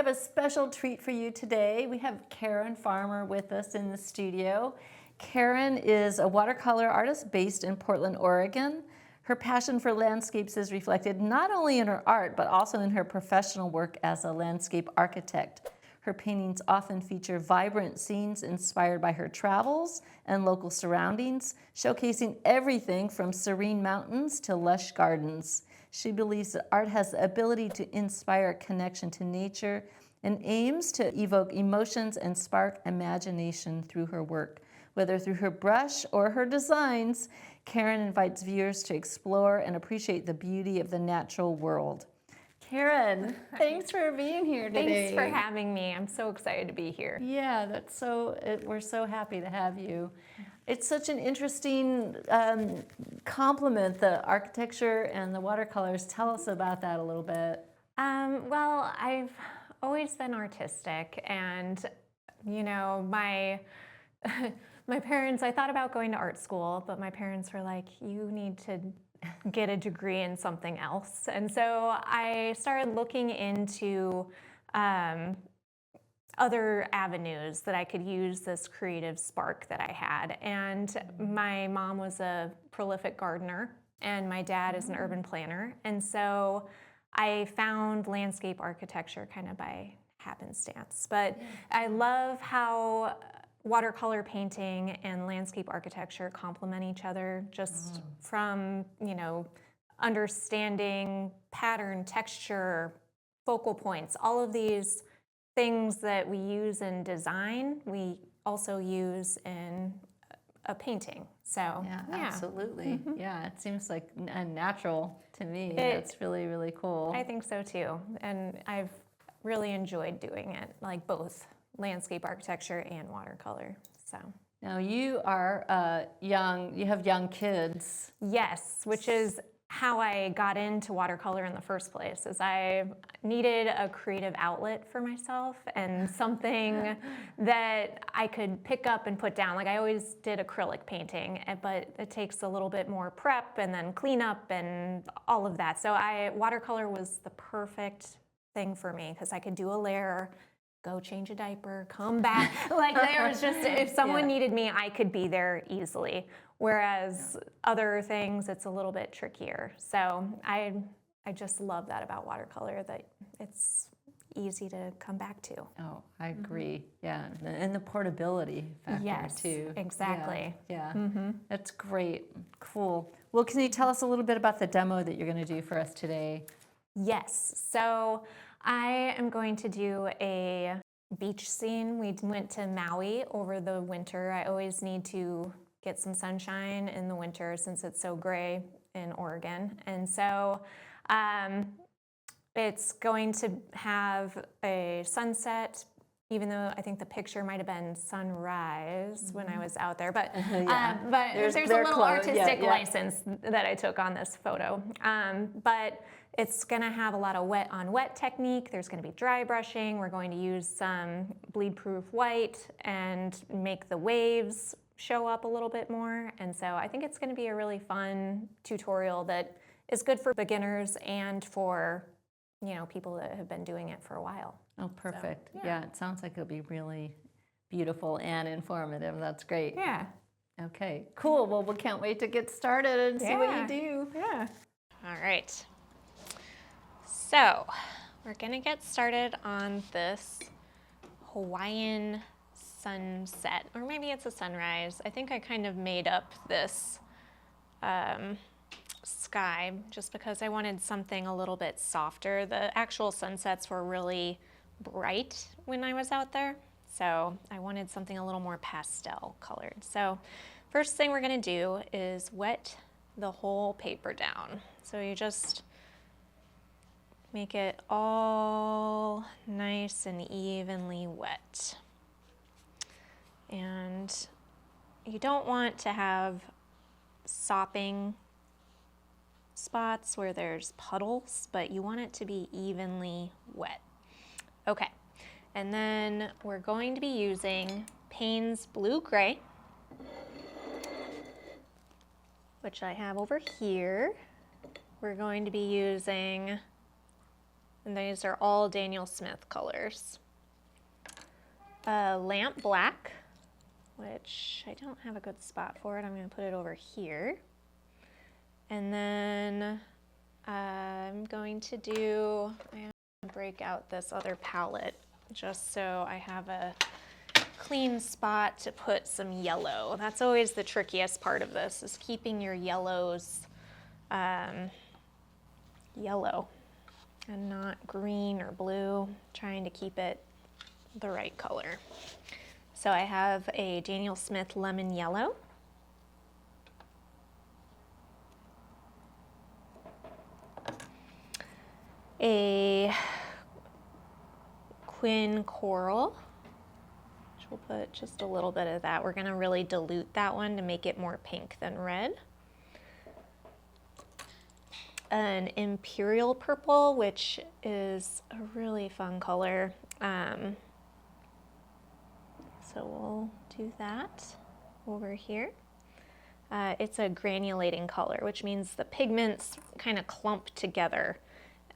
have a special treat for you today. We have Karen Farmer with us in the studio. Karen is a watercolor artist based in Portland, Oregon. Her passion for landscapes is reflected not only in her art, but also in her professional work as a landscape architect. Her paintings often feature vibrant scenes inspired by her travels and local surroundings, showcasing everything from serene mountains to lush gardens. She believes that art has the ability to inspire a connection to nature and aims to evoke emotions and spark imagination through her work. Whether through her brush or her designs, Karen invites viewers to explore and appreciate the beauty of the natural world. Karen, thanks for being here today. Thanks for having me. I'm so excited to be here. Yeah, we're so happy to have you. It's such an interesting complement, the architecture and the watercolors. Tell us about that a little bit. Well, I've always been artistic, and you know, my parents, I thought about going to art school, but my parents were like, you need to get a degree in something else. And so I started looking into other avenues that I could use this creative spark that I had. And my mom was a prolific gardener, and my dad is an urban planner. And so I found landscape architecture kind of by happenstance. But I love how watercolor painting and landscape architecture complement each other, just from, you know, understanding pattern, texture, focal points, all of these things that we use in design, we also use in a painting. So yeah. Absolutely. Yeah, it seems like natural to me. It's really, really cool. I think so too. And I've really enjoyed doing it, like both landscape architecture and watercolor. So now you are young, you have young kids. Yes, which is how I got into watercolor in the first place, is I needed a creative outlet for myself and something that I could pick up and put down. Like I always did acrylic painting, but it takes a little bit more prep and then cleanup and all of that. So watercolor was the perfect thing for me because I could do a layer, go change a diaper, come back. Like there was just, if someone needed me, I could be there easily. Whereas other things, it's a little bit trickier. So I just love that about watercolor, that it's easy to come back to. Oh, I agree. Yeah, and the portability factor too. Exactly. Yeah, that's great. Cool. Well, can you tell us a little bit about the demo that you're going to do for us today? Yes. So I am going to do a beach scene. We went to Maui over the winter. I always need to get some sunshine in the winter since it's so gray in Oregon. And so it's going to have a sunset, even though I think the picture might have been sunrise when I was out there. But there's a little artistic license that I took on this photo. But it's going to have a lot of wet on wet technique. There's going to be dry brushing. We're going to use some bleed proof white and make the waves show up a little bit more. And so I think it's going to be a really fun tutorial that is good for beginners and for, you know, people that have been doing it for a while. Oh, perfect. So, yeah, it sounds like it'll be really beautiful and informative. That's great. Yeah. Okay, cool. Well, we can't wait to get started and see what you do. Yeah. All right. So we're going to get started on this Hawaiian sunset, or maybe it's a sunrise. I think I kind of made up this sky just because I wanted something a little bit softer. The actual sunsets were really bright when I was out there, so I wanted something a little more pastel colored. So first thing we're going to do is wet the whole paper down. So you just make it all nice and evenly wet. And you don't want to have sopping spots where there's puddles, but you want it to be evenly wet. Okay, and then we're going to be using Payne's Blue Gray, which I have over here. We're going to be using and these are all Daniel Smith colors. Lamp black, which I don't have a good spot for it. I'm going to put it over here. And then I'm going to break out this other palette just so I have a clean spot to put some yellow. That's always the trickiest part of this, is keeping your yellows yellow and not green or blue, trying to keep it the right color. So I have a Daniel Smith lemon yellow. A Quin Coral, which we'll put just a little bit of that. We're going to really dilute that one to make it more pink than red. An Imperial Purple, which is a really fun color. So we'll do that over here. It's a granulating color, which means the pigments kind of clump together.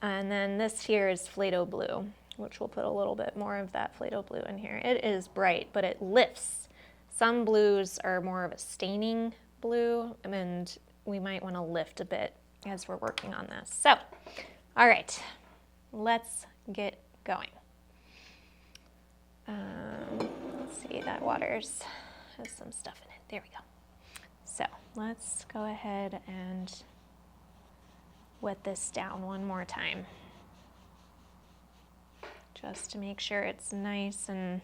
And then this here is Play-Doh blue, which we'll put a little bit more of that Play-Doh blue in here. It is bright, but it lifts. Some blues are more of a staining blue, and we might want to lift a bit as we're working on this. So, all right, let's get going. Let's see, that water's has some stuff in it. There we go. So let's go ahead and wet this down one more time, just to make sure it's nice and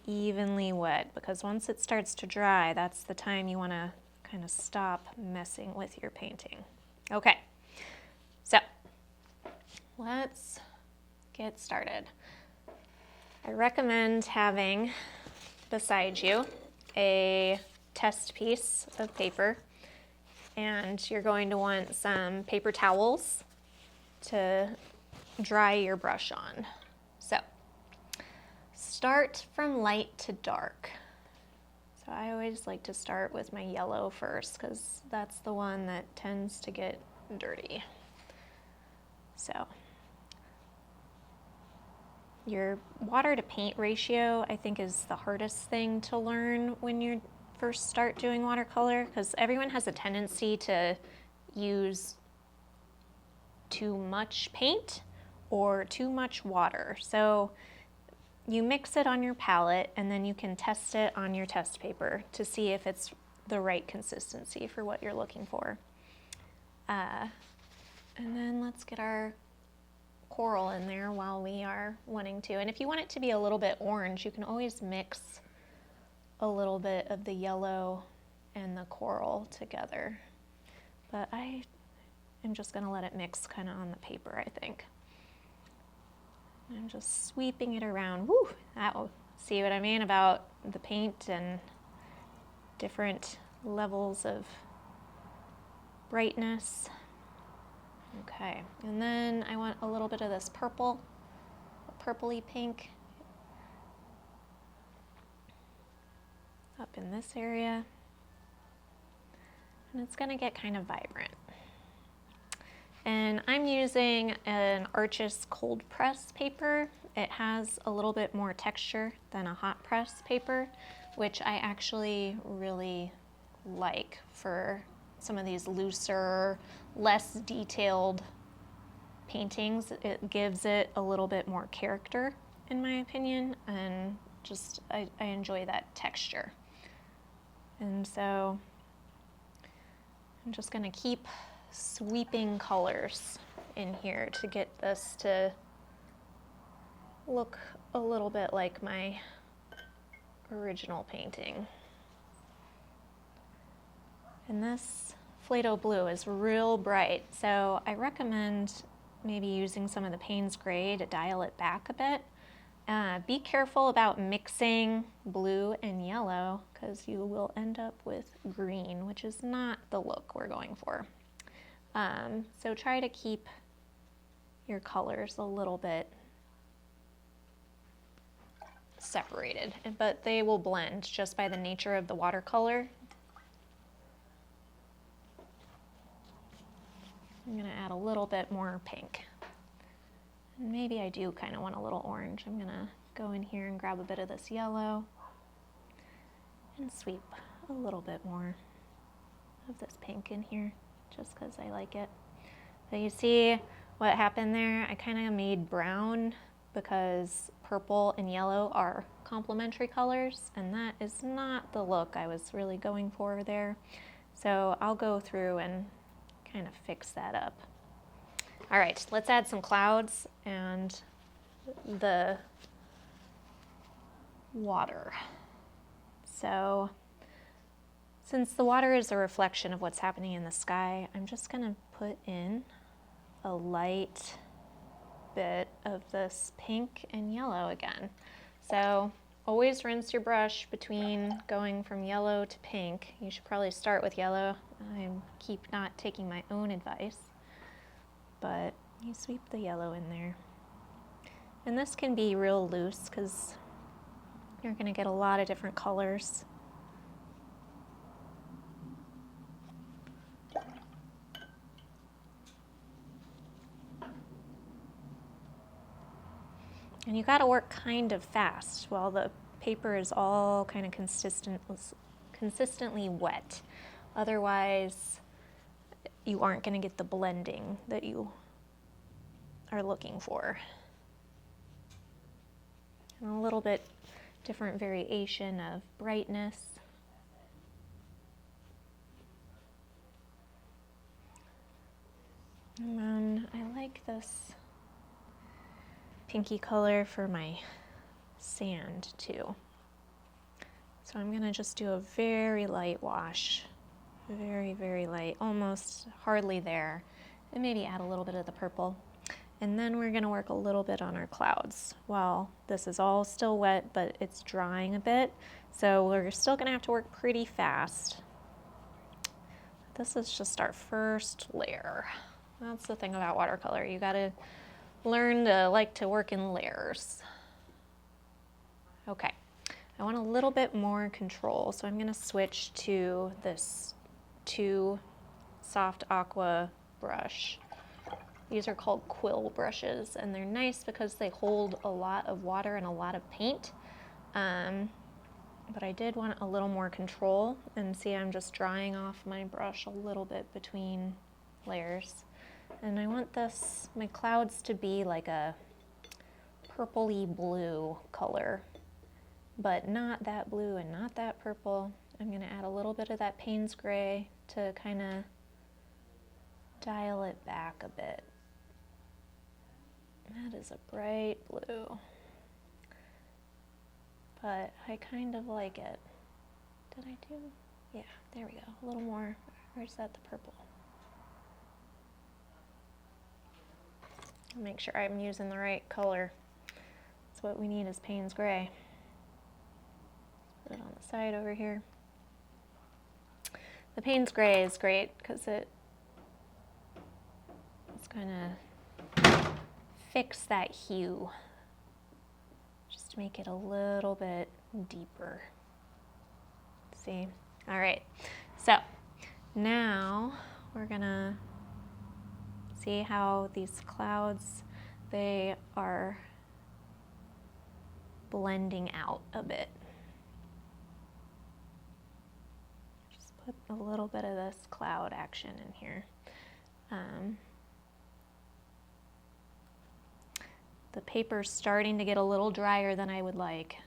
evenly wet, because once it starts to dry, that's the time you want to kind of stop messing with your painting. Okay, so let's get started. I recommend having beside you a test piece of paper, and you're going to want some paper towels to dry your brush on. So start from light to dark. So I always like to start with my yellow first, because that's the one that tends to get dirty. So your water to paint ratio, I think, is the hardest thing to learn when you first start doing watercolor, because everyone has a tendency to use too much paint or too much water. So you mix it on your palette, and then you can test it on your test paper to see if it's the right consistency for what you're looking for. And then let's get our coral in there while we are wanting to. And if you want it to be a little bit orange, you can always mix a little bit of the yellow and the coral together. But I am just going to let it mix kind of on the paper, I think. I'm just sweeping it around. Woo! That will see what I mean about the paint and different levels of brightness. Okay, and then I want a little bit of this purple, a purpley pink, up in this area, and it's gonna get kind of vibrant. And I'm using an Arches cold press paper. It has a little bit more texture than a hot press paper, which I actually really like for some of these looser, less detailed paintings. It gives it a little bit more character, in my opinion, and just I enjoy that texture. And so I'm just gonna keep sweeping colors in here to get this to look a little bit like my original painting. And this Play-Doh blue is real bright, so I recommend maybe using some of the Payne's Gray to dial it back a bit. Be careful about mixing blue and yellow, because you will end up with green, which is not the look we're going for. So try to keep your colors a little bit separated, but they will blend just by the nature of the watercolor. I'm going to add a little bit more pink. Maybe I do kind of want a little orange. I'm gonna go in here and grab a bit of this yellow and sweep a little bit more of this pink in here, just because I like it. So you see what happened there? I kind of made brown because purple and yellow are complementary colors, and that is not the look I was really going for there. So I'll go through and kind of fix that up. All right, let's add some clouds and the water. So since the water is a reflection of what's happening in the sky, I'm just gonna put in a light bit of this pink and yellow again. So always rinse your brush between going from yellow to pink. You should probably start with yellow. I keep not taking my own advice, but you sweep the yellow in there. And this can be real loose because you're gonna get a lot of different colors. And you gotta work kind of fast while the paper is all kind of consistently wet. Otherwise, you aren't gonna get the blending that you are looking for. And a little bit different variation of brightness. And then I like this pinky color for my sand too. So I'm gonna just do a very light wash, very, very light, almost hardly there, and maybe add a little bit of the purple. And then we're gonna work a little bit on our clouds. Well, this is all still wet, but it's drying a bit, so we're still gonna have to work pretty fast. This is just our first layer. That's the thing about watercolor. You gotta learn to like to work in layers. Okay, I want a little bit more control, so I'm gonna switch to this 2 soft aqua brush. These are called quill brushes, and they're nice because they hold a lot of water and a lot of paint. But I did want a little more control, and see I'm just drying off my brush a little bit between layers. And I want my clouds to be like a purpley blue color, but not that blue and not that purple. I'm gonna add a little bit of that Payne's gray to kind of dial it back a bit. That is a bright blue, but I kind of like it. Did I do? Yeah, there we go. A little more. Where's that, the purple? Make sure I'm using the right color. That's what we need is Payne's gray. Put it on the side over here. The Payne's gray is great because it's gonna fix that hue, just to make it a little bit deeper. See? All right, so now we're gonna see how these clouds, they are blending out a bit. Just put a little bit of this cloud action in here. The paper's starting to get a little drier than I would like,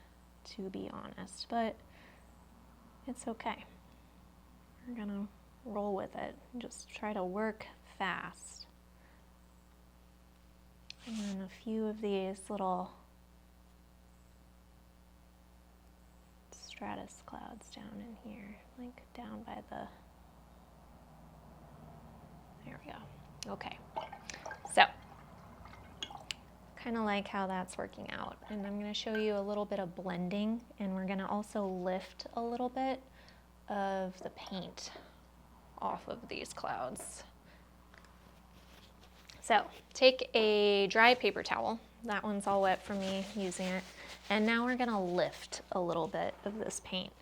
to be honest, but it's okay. We're gonna roll with it and just try to work fast. And then a few of these little stratus clouds down in here, like down by the, there we go. Okay, so kind of like how that's working out. And I'm going to show you a little bit of blending, and we're going to also lift a little bit of the paint off of these clouds. So take a dry paper towel. That one's all wet from me using it. And now we're gonna lift a little bit of this paint.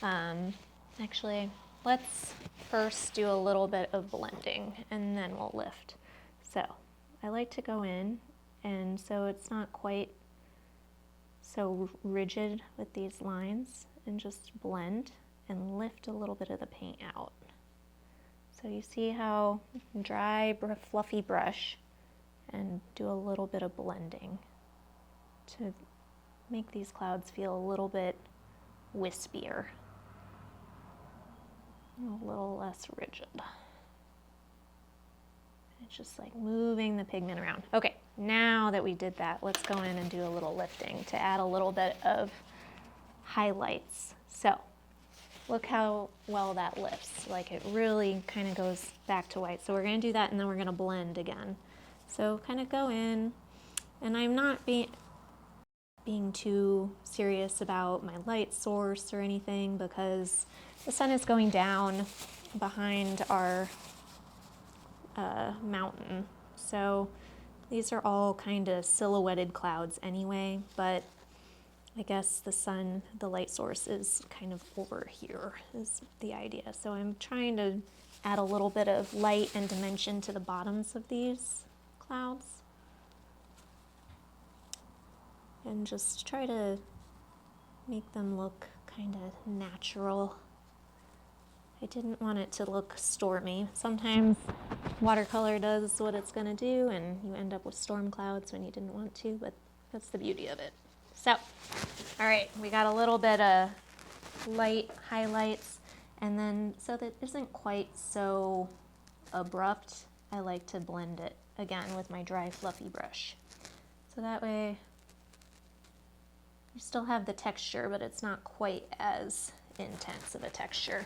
Actually, let's first do a little bit of blending and then we'll lift. So I like to go in and so it's not quite so rigid with these lines, and just blend and lift a little bit of the paint out. So you see how dry, fluffy brush, and do a little bit of blending to make these clouds feel a little bit wispier, a little less rigid. It's just like moving the pigment around. Okay, now that we did that, let's go in and do a little lifting to add a little bit of highlights. So look how well that lifts. Like it really kind of goes back to white. So we're going to do that, and then we're going to blend again. So kind of go in, and I'm not being too serious about my light source or anything, because the sun is going down behind our mountain. So these are all kind of silhouetted clouds anyway, but I guess the light source is kind of over here is the idea. So I'm trying to add a little bit of light and dimension to the bottoms of these clouds, and just try to make them look kind of natural. I didn't want it to look stormy. Sometimes watercolor does what it's going to do, and you end up with storm clouds when you didn't want to, but that's the beauty of it. So, all right, we got a little bit of light highlights, and then so that isn't quite so abrupt, I like to blend it again with my dry fluffy brush. So that way you still have the texture, but it's not quite as intense of a texture.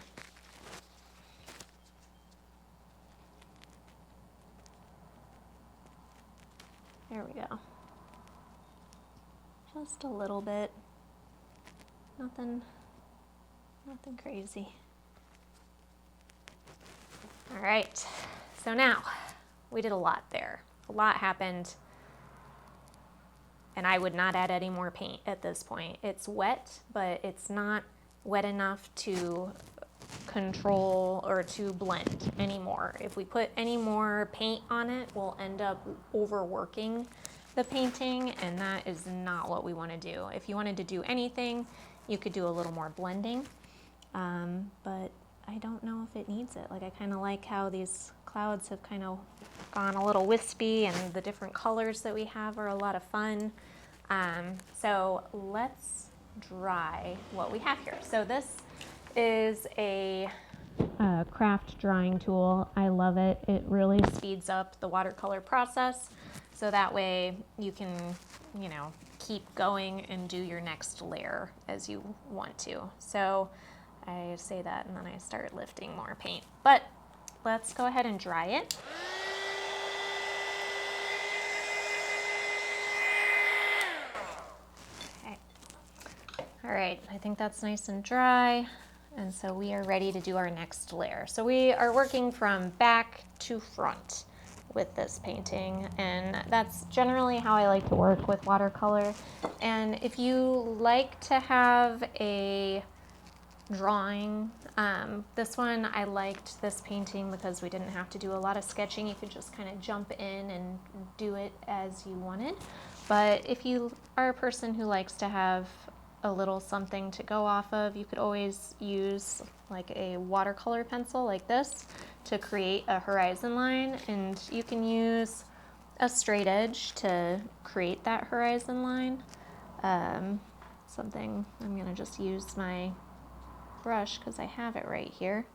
There we go. Just a little bit. Nothing crazy. All right, so now we did a lot there. A lot happened, and I would not add any more paint at this point. It's wet, but it's not wet enough to control or to blend anymore. If we put any more paint on it, we'll end up overworking the painting, and that is not what we want to do. If you wanted to do anything, you could do a little more blending, but I don't know if it needs it. Like, I kind of like how these clouds have kind of gone a little wispy, and the different colors that we have are a lot of fun. So let's dry what we have here. So this is a craft drying tool. I love it. It really speeds up the watercolor process, so that way you can, keep going and do your next layer as you want to. So I say that, and then I start lifting more paint. But let's go ahead and dry it. Okay. All right, I think that's nice and dry. And so we are ready to do our next layer. So we are working from back to front with this painting, and that's generally how I like to work with watercolor. And if you like to have a drawing, this one, I liked this painting because we didn't have to do a lot of sketching. You could just kind of jump in and do it as you wanted. But if you are a person who likes to have a little something to go off of, you could always use like a watercolor pencil like this to create a horizon line, and you can use a straight edge to create that horizon line. I'm gonna just use my brush because I have it right here,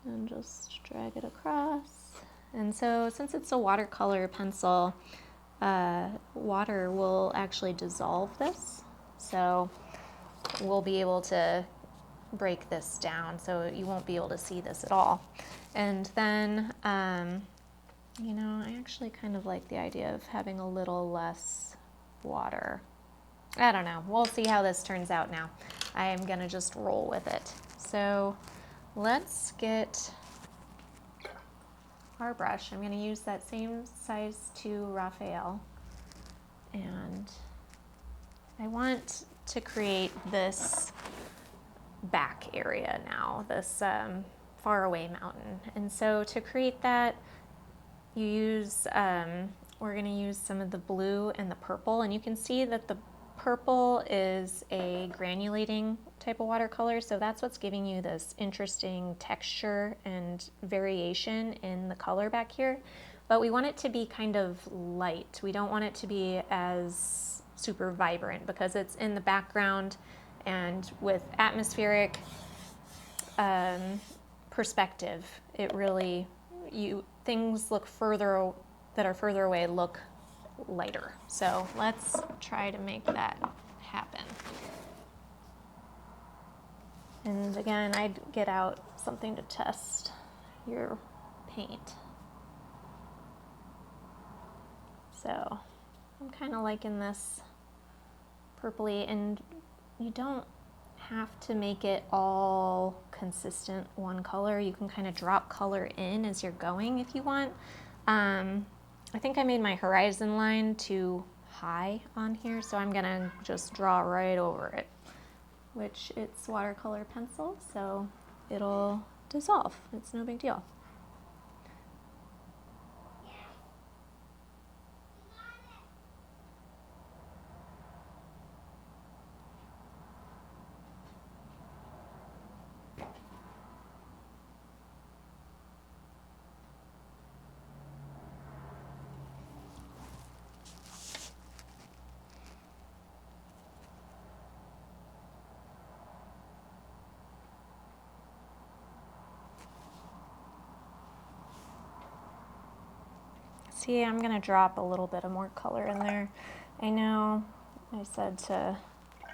and just drag it across. And so since it's a watercolor pencil, water will actually dissolve this. So we'll be able to break this down, so you won't be able to see this at all. And then, I actually kind of like the idea of having a little less water. I don't know. We'll see how this turns out now. I am going to just roll with it. So let's get our brush. I'm going to use that same size 2 Raphael, and I want to create this back area now, this faraway mountain. And so to create that, you use we're going to use some of the blue and the purple, and you can see that the purple is a granulating type of watercolor, so that's what's giving you this interesting texture and variation in the color back here. But we want it to be kind of light. We don't want it to be as super vibrant because it's in the background, and with atmospheric perspective, it really, things look that are further away look lighter. So let's try to make that happen. And again, I'd get out something to test your paint. So I'm kind of liking this purpley, and you don't have to make it all consistent one color. You can kind of drop color in as you're going if you want. I think I made my horizon line too high on here, so I'm gonna just draw right over it, which it's watercolor pencil, so it'll dissolve. It's no big deal. See, I'm gonna drop a little bit of more color in there. I know I said to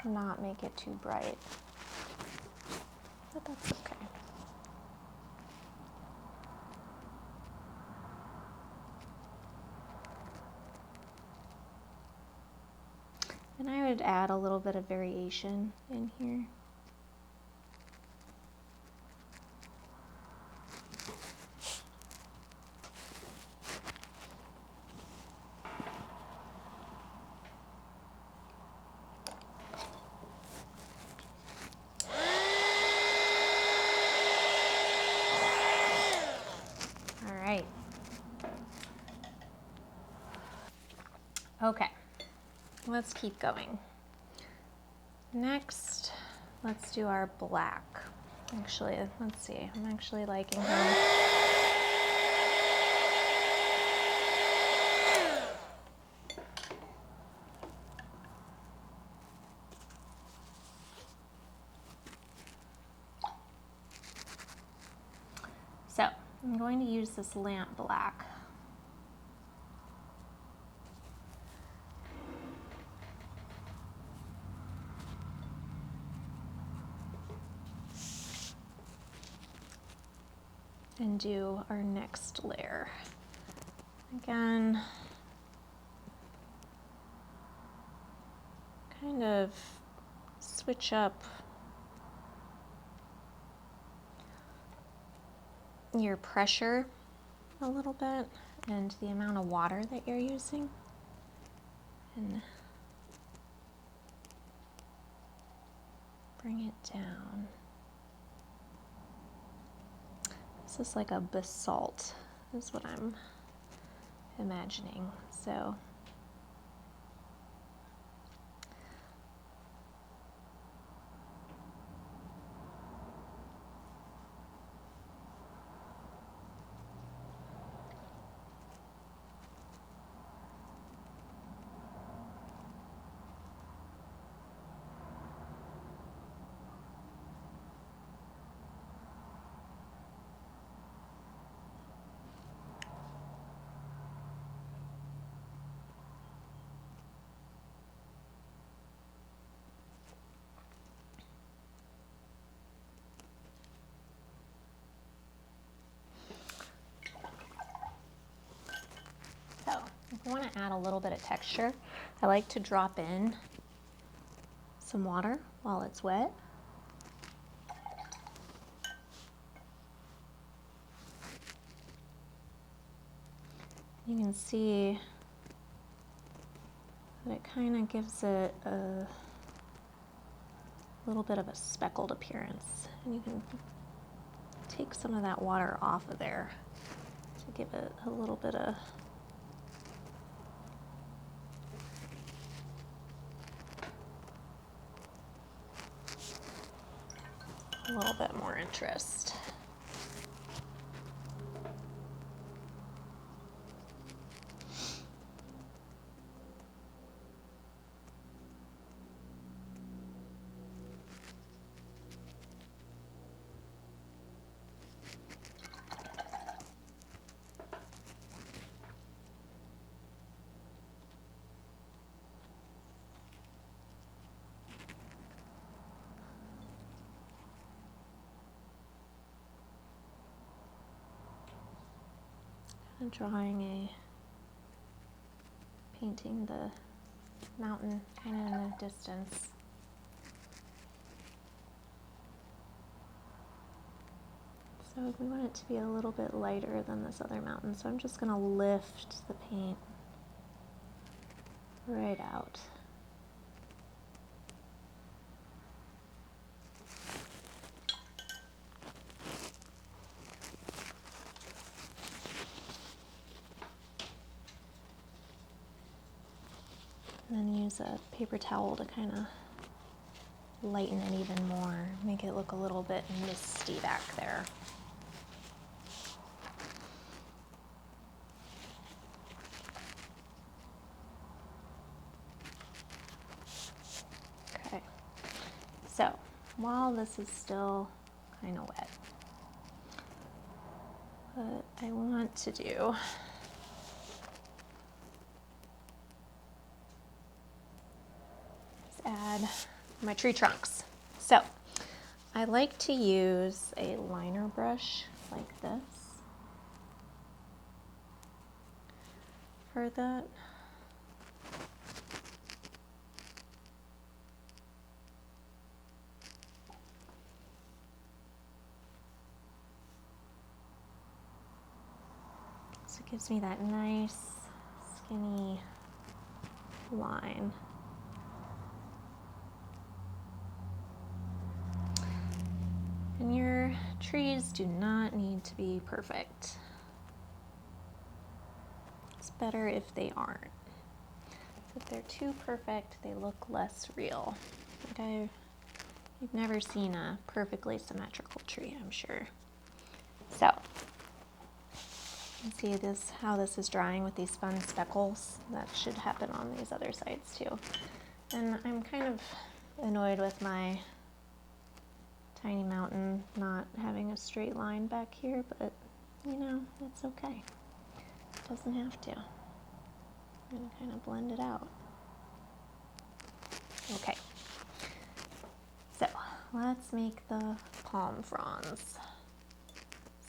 not make it too bright, but that's okay. And I would add a little bit of variation in here. Okay, let's keep going. Next, let's do our black. Actually, let's see, I'm actually liking how so I'm going to use this lamp black. And do our next layer. Again, kind of switch up your pressure a little bit and the amount of water that you're using. And bring it down. This is like a basalt, is what I'm imagining. So if I want to add a little bit of texture, I like to drop in some water while it's wet. You can see that it kind of gives it a little bit of a speckled appearance. And you can take some of that water off of there to give it a little bit of a little bit more interest. I'm painting the mountain kind of in the distance. So we want it to be a little bit lighter than this other mountain, so I'm just going to lift the paint right out. And then use a paper towel to kind of lighten it even more, make it look a little bit misty back there. Okay, so while this is still kind of wet, what I want to do add my tree trunks. So I like to use a liner brush like this for that. So it gives me that nice skinny line. And your trees do not need to be perfect. It's better if they aren't. If they're too perfect, they look less real. Like you've never seen a perfectly symmetrical tree, I'm sure. So, you see this, how this is drying with these fun speckles? That should happen on these other sides too. And I'm kind of annoyed with my tiny mountain not having a straight line back here, but you know, it's okay. It doesn't have to. I'm gonna kind of blend it out. Okay, so let's make the palm fronds.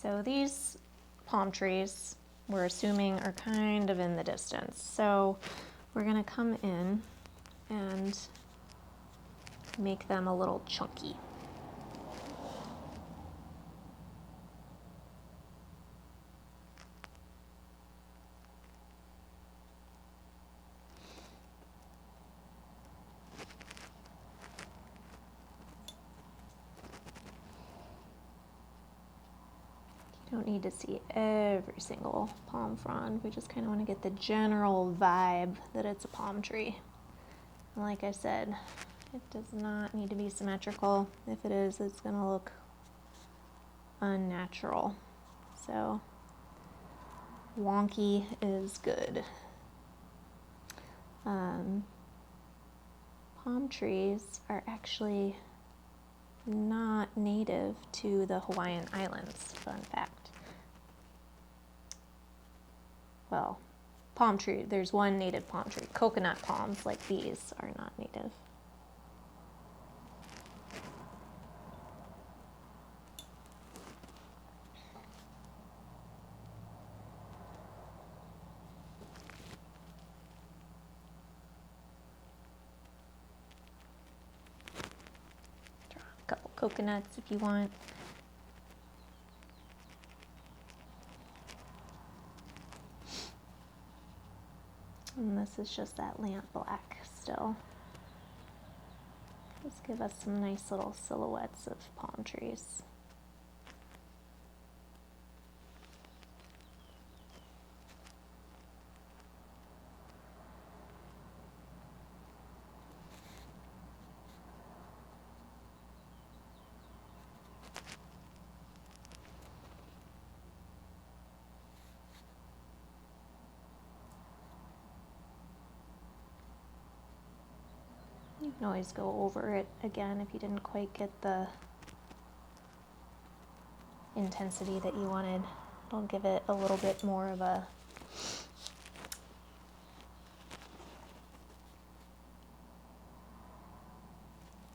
So these palm trees, we're assuming, are kind of in the distance. So we're gonna come in and make them a little chunky. You don't need to see every single palm frond. We just kind of want to get the general vibe that it's a palm tree. And like I said, it does not need to be symmetrical. If it is, it's going to look unnatural. So wonky is good. Palm trees are actually not native to the Hawaiian Islands, fun fact. Well, palm tree, there's one native palm tree. Coconut palms like these are not native. Draw a couple coconuts if you want. And this is just that lamp black still. Just give us some nice little silhouettes of palm trees. can always go over it again if you didn't quite get the intensity that you wanted. It'll give it a little bit more of a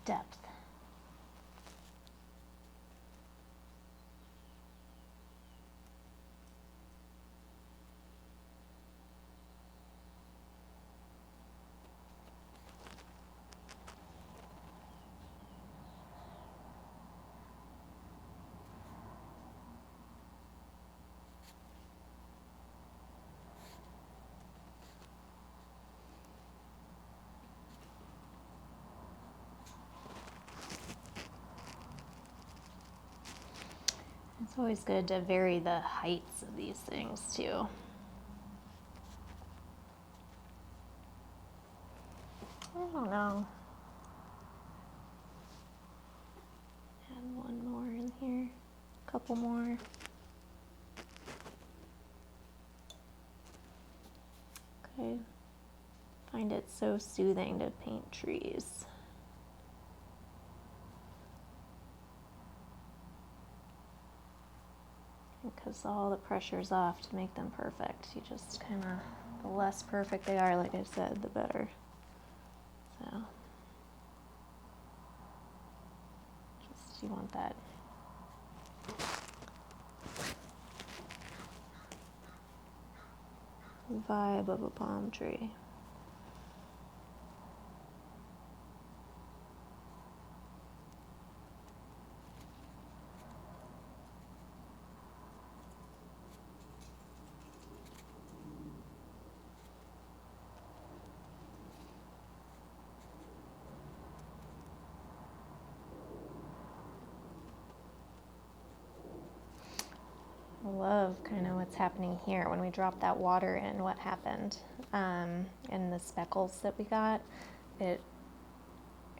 depth. It's always good to vary the heights of these things too. I don't know. Add one more in here, a couple more. Okay. Find it so soothing to paint trees. Because all the pressure's off to make them perfect. You just kind of, the less perfect they are, like I said, the better. So, just, you want that vibe of a palm tree. I love kind of what's happening here when we drop that water in, what happened. And the speckles that we got, it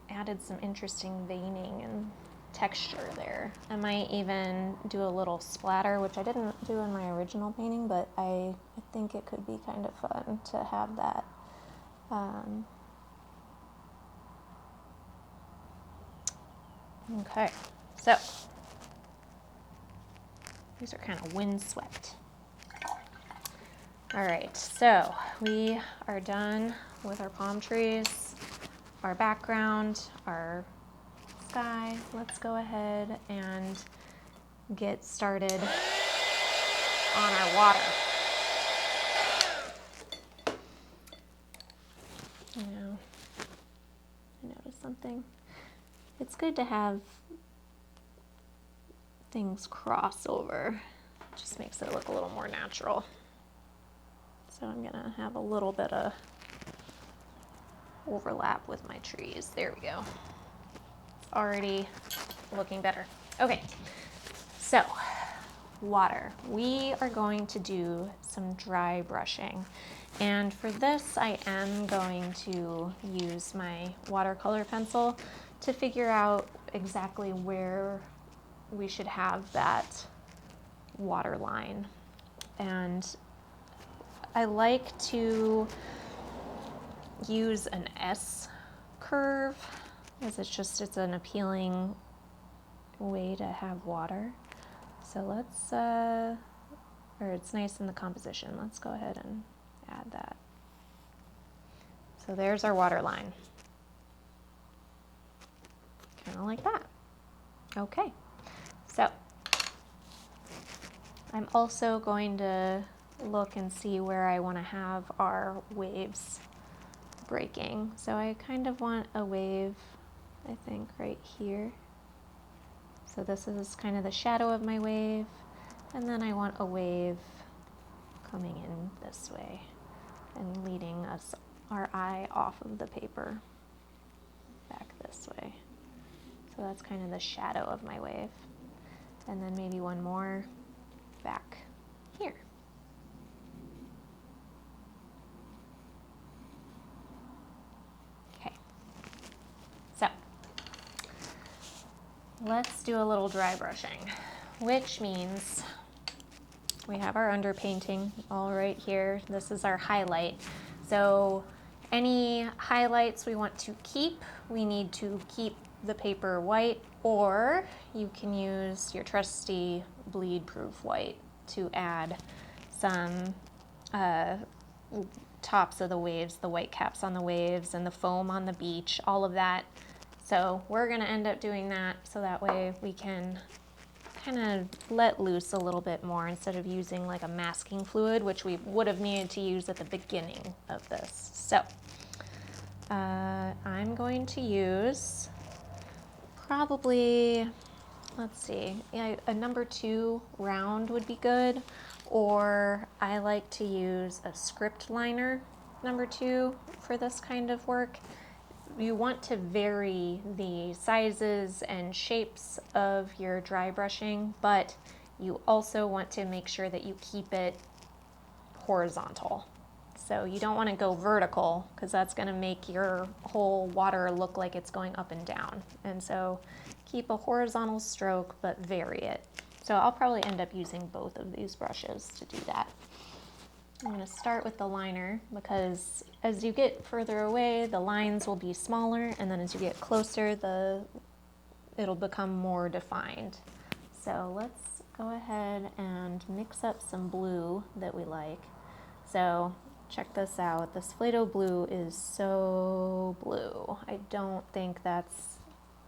added some interesting veining and texture there. I might even do a little splatter, which I didn't do in my original painting, but I think it could be kind of fun to have that. Okay, so these are kind of windswept. All right, so we are done with our palm trees, our background, our sky. Let's go ahead and get started on our water. Now, I noticed something. It's good to have things cross over. It just makes it look a little more natural. So I'm gonna have a little bit of overlap with my trees. There we go. It's already looking better. Okay, so water. We are going to do some dry brushing. And for this, I am going to use my watercolor pencil to figure out exactly where we should have that water line. And I like to use an S curve, as it's an appealing way to have water. So let's, or it's nice in the composition. Let's go ahead and add that. So there's our water line. Kind of like that. Okay, so I'm also going to look and see where I want to have our waves breaking. So I kind of want a wave, I think, right here. So this is kind of the shadow of my wave, and then I want a wave coming in this way and leading our eye off of the paper back this way. So that's kind of the shadow of my wave. And then maybe one more back here. Okay, so let's do a little dry brushing, which means we have our underpainting all right here. This is our highlight. So any highlights we want to keep, we need to keep the paper white, or you can use your trusty bleed-proof white to add some tops of the waves, the white caps on the waves and the foam on the beach, all of that. So we're gonna end up doing that so that way we can kind of let loose a little bit more instead of using like a masking fluid, which we would have needed to use at the beginning of this. So I'm going to use probably, let's see, yeah, a number 2 round would be good, or I like to use a script liner number 2 for this kind of work. You want to vary the sizes and shapes of your dry brushing, but you also want to make sure that you keep it horizontal. So you don't want to go vertical because that's going to make your whole water look like it's going up and down. And so keep a horizontal stroke, but vary it. So I'll probably end up using both of these brushes to do that. I'm going to start with the liner because as you get further away, the lines will be smaller, and then as you get closer, it'll become more defined. So let's go ahead and mix up some blue that we like. So check this out. This Play-Doh blue is so blue. I don't think that's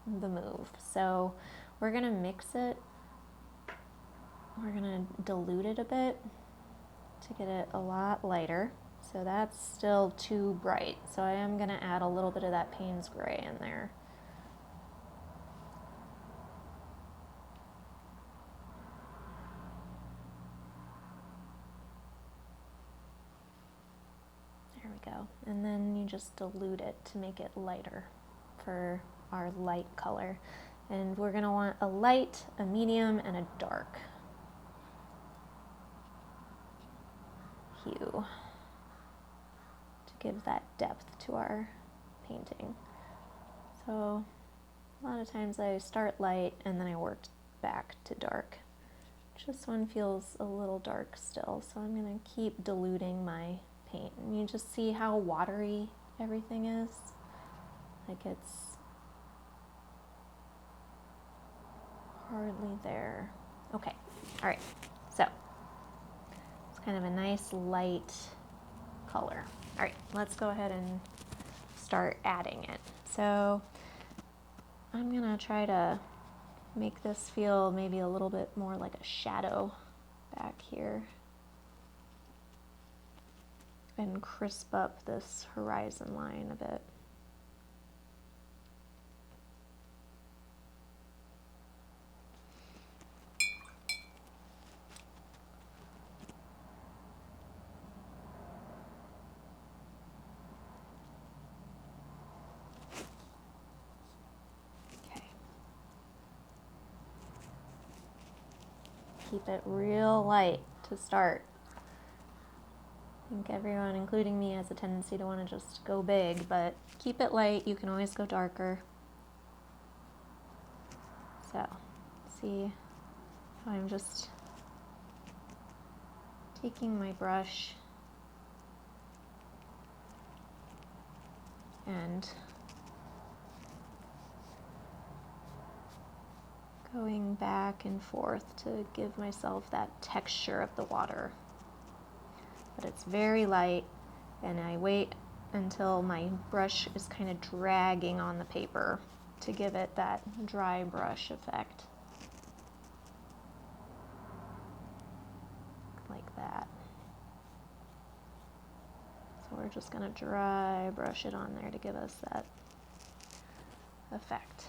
the move. So we're going to mix it. We're going to dilute it a bit to get it a lot lighter. So that's still too bright. So I am going to add a little bit of that Payne's Gray in there. There we go. And then you just dilute it to make it lighter for our light color. And we're going to want a light, a medium, and a dark hue to give that depth to our painting. So a lot of times I start light and then I work back to dark. This one feels a little dark still, so I'm going to keep diluting my paint. And you just see how watery everything is. Like it's hardly there. Okay, all right, so it's kind of a nice light color. All right, let's go ahead and start adding it. So I'm gonna try to make this feel maybe a little bit more like a shadow back here and crisp up this horizon line a bit. Keep it real light to start. I think everyone, including me, has a tendency to want to just go big, but keep it light. You can always go darker. So, see how I'm just taking my brush and going back and forth to give myself that texture of the water. But it's very light, and I wait until my brush is kind of dragging on the paper to give it that dry brush effect. Like that. So we're just going to dry brush it on there to give us that effect.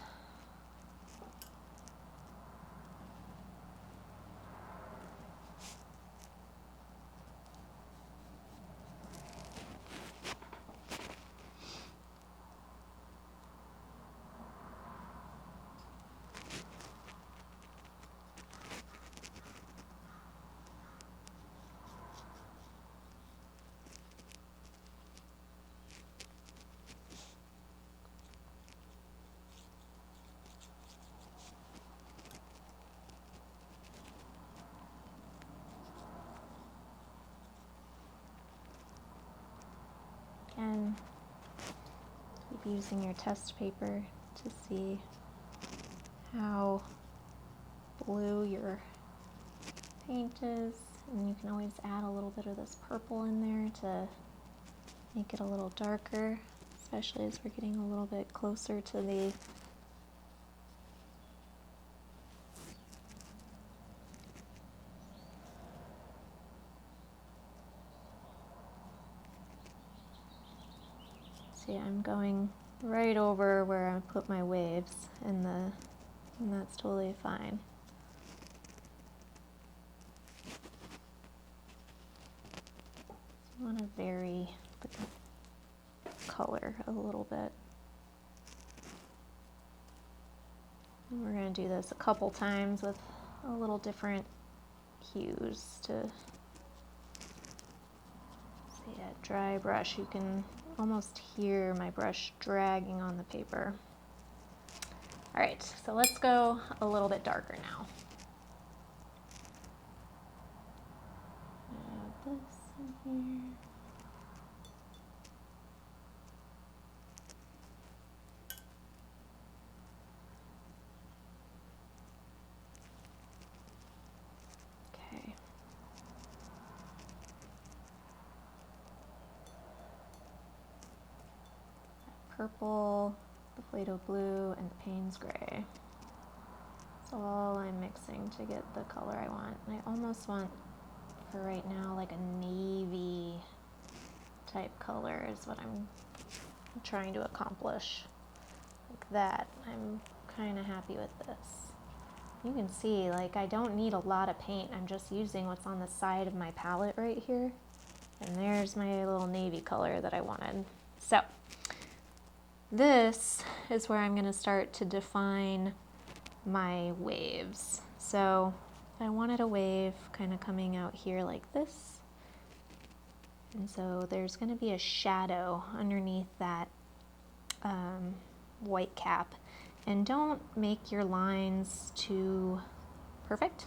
using your test paper to see how blue your paint is. And you can always add a little bit of this purple in there to make it a little darker, especially as we're getting a little bit closer to the see, I'm going right over where I put my waves and that's totally fine. You want to vary the color a little bit. And we're going to do this a couple times with a little different hues to see a dry brush. You can almost hear my brush dragging on the paper. All right, so let's go a little bit darker now. Add this in here. Okay. Purple, the Play-Doh blue, and the Payne's gray. That's all I'm mixing to get the color I want. And I almost want, for right now, like a navy type color is what I'm trying to accomplish. Like that. I'm kind of happy with this. You can see, like, I don't need a lot of paint. I'm just using what's on the side of my palette right here. And there's my little navy color that I wanted. So this is where I'm going to start to define my waves. So I wanted a wave kind of coming out here like this. And so there's going to be a shadow underneath that white cap. And don't make your lines too perfect,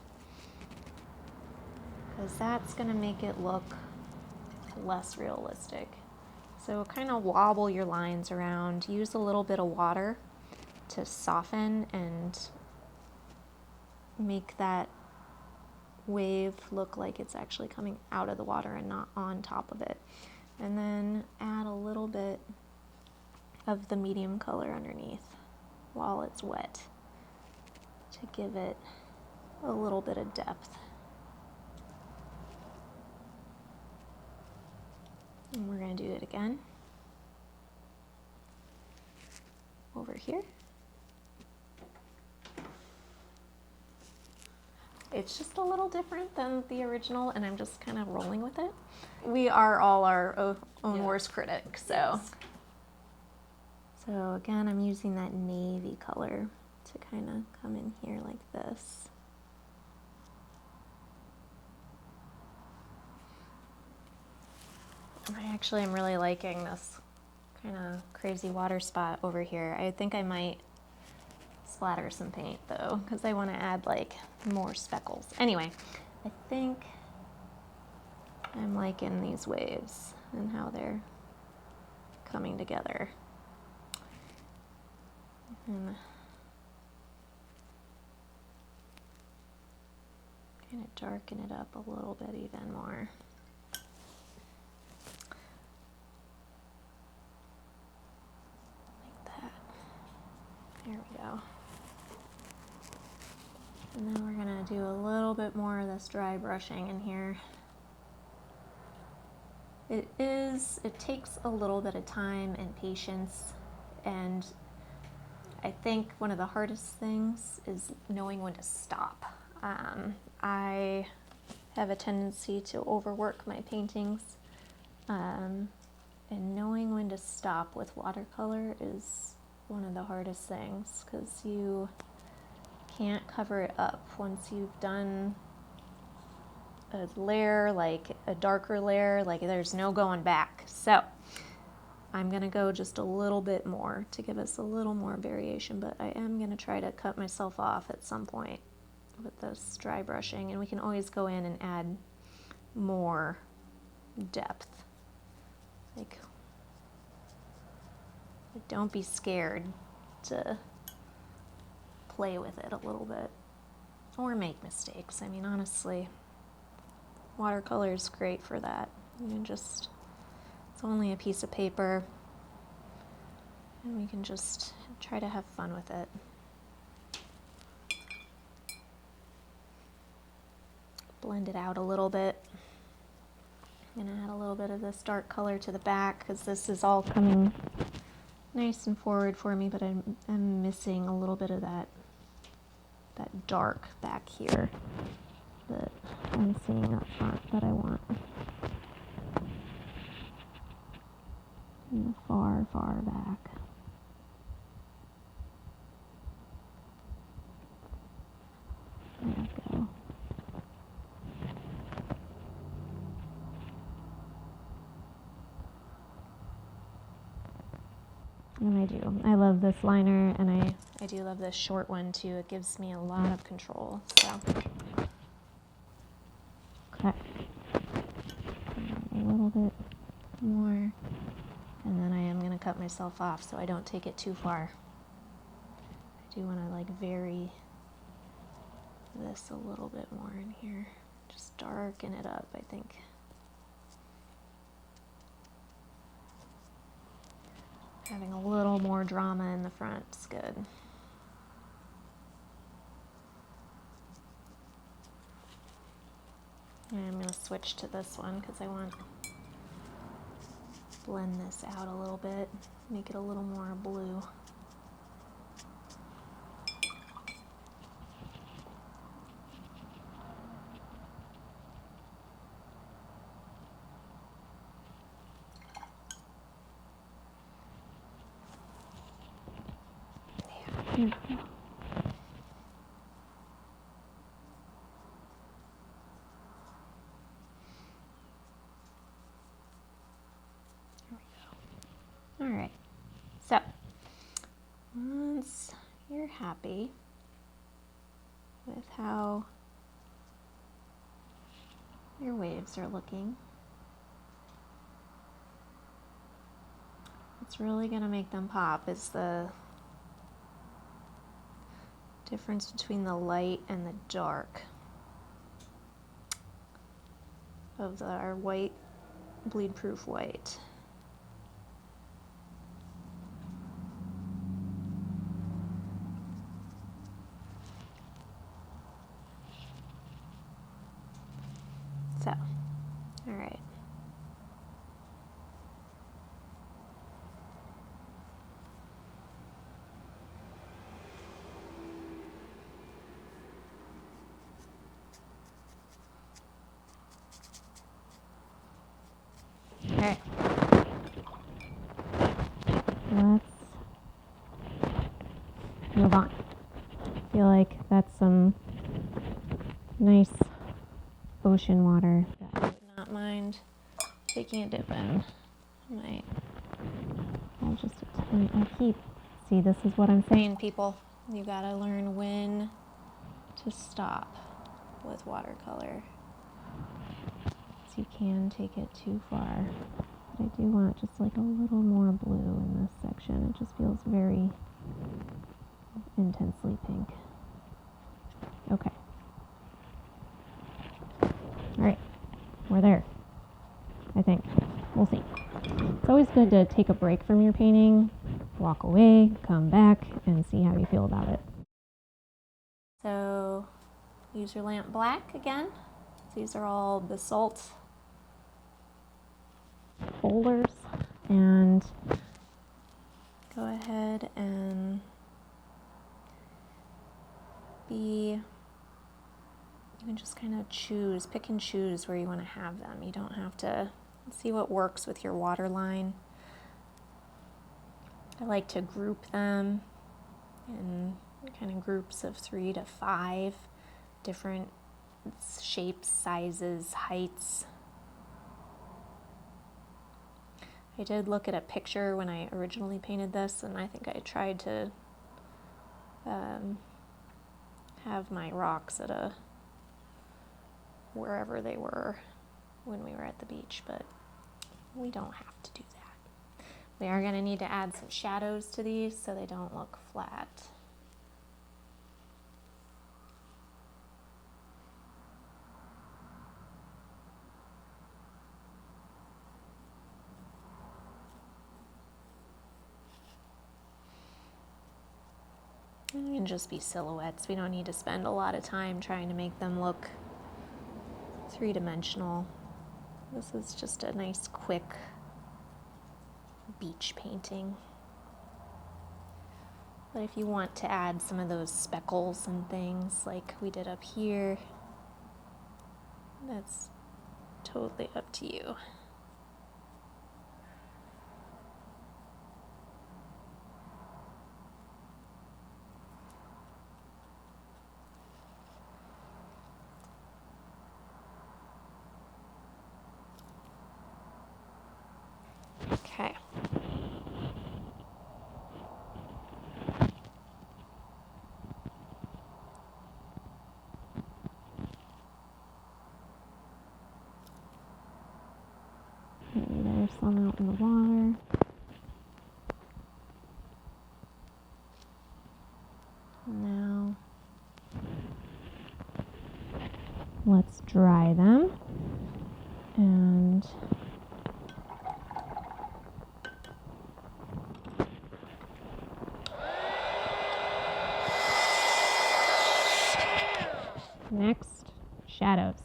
because that's going to make it look less realistic. So kind of wobble your lines around, use a little bit of water to soften and make that wave look like it's actually coming out of the water and not on top of it. And then add a little bit of the medium color underneath while it's wet to give it a little bit of depth. And we're going to do it again over here. It's just a little different than the original, and I'm just kind of rolling with it. We are all our own worst critic, so. Yes. So again, I'm using that navy color to kind of come in here like this. I actually am really liking this kind of crazy water spot over here. I think I might splatter some paint though, because I want to add like more speckles. Anyway, I think I'm liking these waves and how they're coming together. And kind of darken it up a little bit even more. There we go. And then we're gonna do a little bit more of this dry brushing in here. It takes a little bit of time and patience, and I think one of the hardest things is knowing when to stop. I have a tendency to overwork my paintings, and knowing when to stop with watercolor is one of the hardest things, because you can't cover it up. Once you've done a layer, like a darker layer, like there's no going back. So I'm gonna go just a little bit more to give us a little more variation, but I am gonna try to cut myself off at some point with this dry brushing, and we can always go in and add more depth, like a don't be scared to play with it a little bit or make mistakes. I mean, honestly, watercolor is great for that. You can just, it's only a piece of paper, and we can just try to have fun with it. Blend it out a little bit. I'm gonna add a little bit of this dark color to the back because this is all coming nice and forward for me, but I'm missing a little bit of that dark back here that I'm seeing up front that I want. In the far, far back. There we go. And I love this liner, and I do love this short one too. It gives me a lot of control, so. Okay. A little bit more, and then I am gonna cut myself off so I don't take it too far. I do wanna like vary this a little bit more in here. Just darken it up, I think. Having a little more drama in the front is good. And I'm going to switch to this one because I want to blend this out a little bit, make it a little more blue. Here we go. All right, so once you're happy with how your waves are looking, what's really going to make them pop is the difference between the light and the dark of our white, bleed-proof white. So, all right. Okay. Let's move on. I feel like that's some nice ocean water that I would not mind taking a dip in. I'll just see, this is what I'm saying, people. You gotta learn when to stop with watercolor. So you can take it too far. But I do want just like a little more blue in this section. It just feels very intensely pink. Okay. All right, we're there, I think. We'll see. It's always good to take a break from your painting, walk away, come back, and see how you feel about it. So use your lamp black again. These are all basalt boulders, and go ahead and you can just kind of pick and choose where you want to have them. You don't have to see what works with your water line. I like to group them in kind of groups of 3 to 5 different shapes, sizes, heights. I did look at a picture when I originally painted this, and I think I tried to have my rocks at wherever they were when we were at the beach, but we don't have to do that. We are going to need to add some shadows to these so they don't look flat. And they can just be silhouettes. We don't need to spend a lot of time trying to make them look three-dimensional. This is just a nice, quick beach painting. But if you want to add some of those speckles and things like we did up here, that's totally up to you. Okay. There's some out in the water. Now, let's dry them. And next, shadows.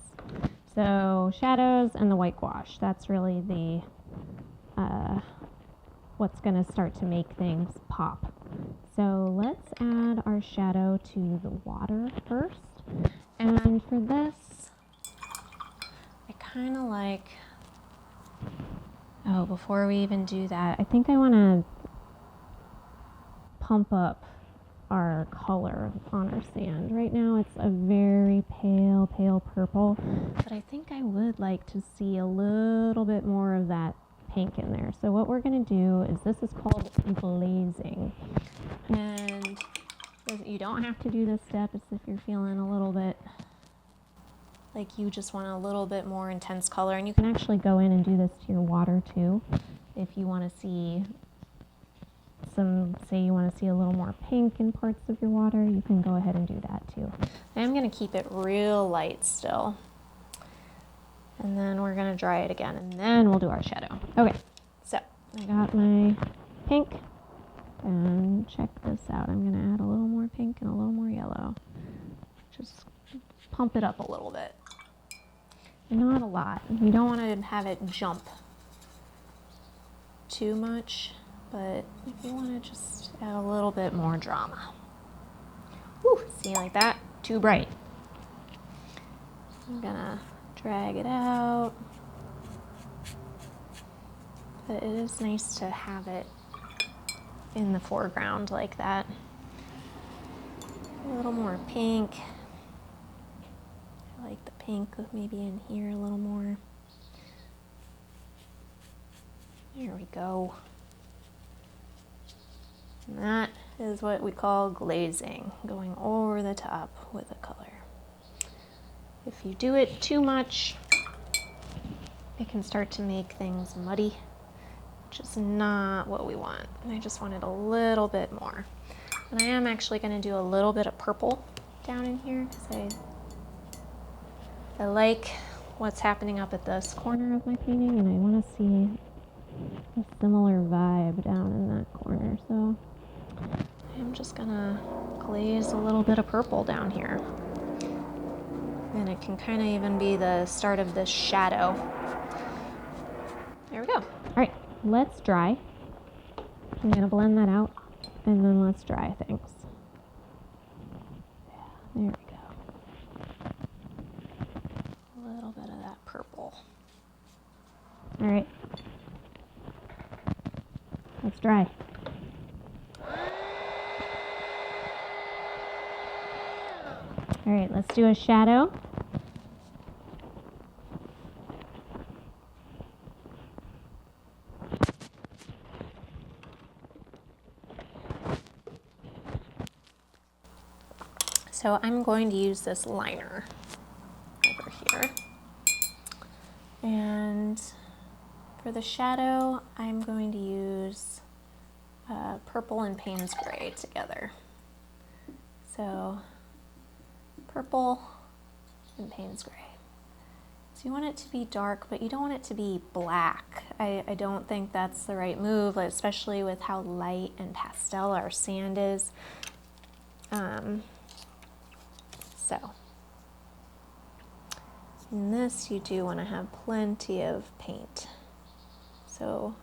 So shadows and the white gouache, that's really the what's going to start to make things pop. So let's add our shadow to the water first. And for this, I kind of like, oh, before we even do that, I think I want to pump up our color on our sand. Right now it's a very pale, pale purple, but I think I would like to see a little bit more of that pink in there. So what we're going to do is, this is called glazing. And you don't have to do this step. It's if you're feeling a little bit like you just want a little bit more intense color. And you can actually go in and do this to your water too. If you want to see say you want to see a little more pink in parts of your water, you can go ahead and do that too. I'm going to keep it real light still. And then we're going to dry it again, and then we'll do our shadow. Okay, so I got my pink, and check this out. I'm going to add a little more pink and a little more yellow. Just pump it up a little bit. Not a lot. You don't want to have it jump too much, but if you want to just add a little bit more drama. Woo, see, like that? Too bright. I'm gonna drag it out. But it is nice to have it in the foreground like that. A little more pink. I like the pink maybe in here a little more. There we go. And that is what we call glazing, going over the top with a color. If you do it too much, it can start to make things muddy, which is not what we want. I just wanted a little bit more. And I am actually going to do a little bit of purple down in here because I like what's happening up at this corner of my painting, and I want to see a similar vibe down in that corner. So I'm just gonna glaze a little bit of purple down here. And it can kind of even be the start of this shadow. There we go. All right, let's dry. I'm gonna blend that out, and then let's dry things. Yeah, there we go. A little bit of that purple. All right. Let's dry. All right, let's do a shadow. So I'm going to use this liner over here. And For the shadow, I'm going to use purple and Payne's gray together. So purple and Payne's gray. So you want it to be dark, but you don't want it to be black. I don't think that's the right move, especially with how light and pastel our sand is. So in this, you do want to have plenty of paint. So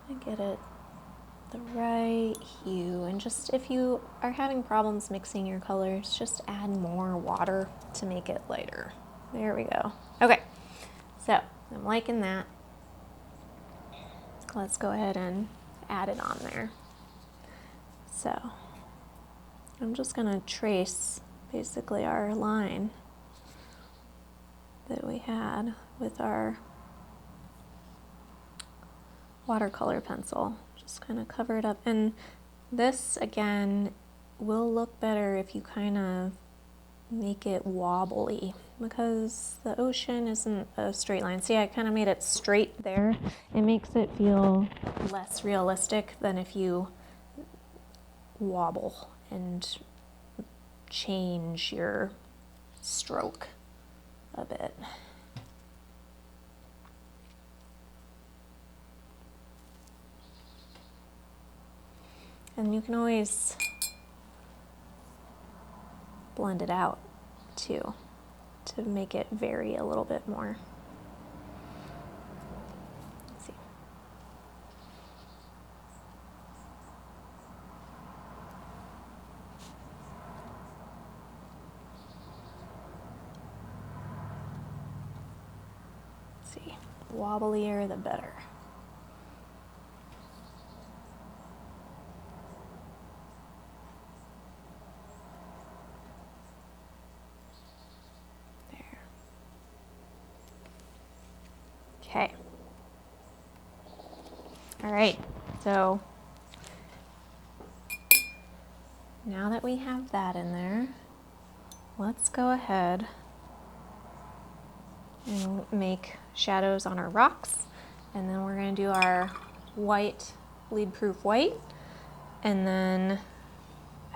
I get it the right hue, and just if you are having problems mixing your colors, just add more water to make it lighter. There we go. Okay, so I'm liking that. Let's go ahead and add it on there. So I'm just gonna trace basically our line that we had with our watercolor pencil. Just kind of cover it up. And this, again, will look better if you kind of make it wobbly, because the ocean isn't a straight line. See, I kind of made it straight there. It makes it feel less realistic than if you wobble and change your stroke a bit. And you can always blend it out too, to make it vary a little bit more. Let's see. Let's see. Wobblier the better. Okay. All right, so now that we have that in there, let's go ahead and make shadows on our rocks. And then we're gonna do our white, bleed-proof white. And then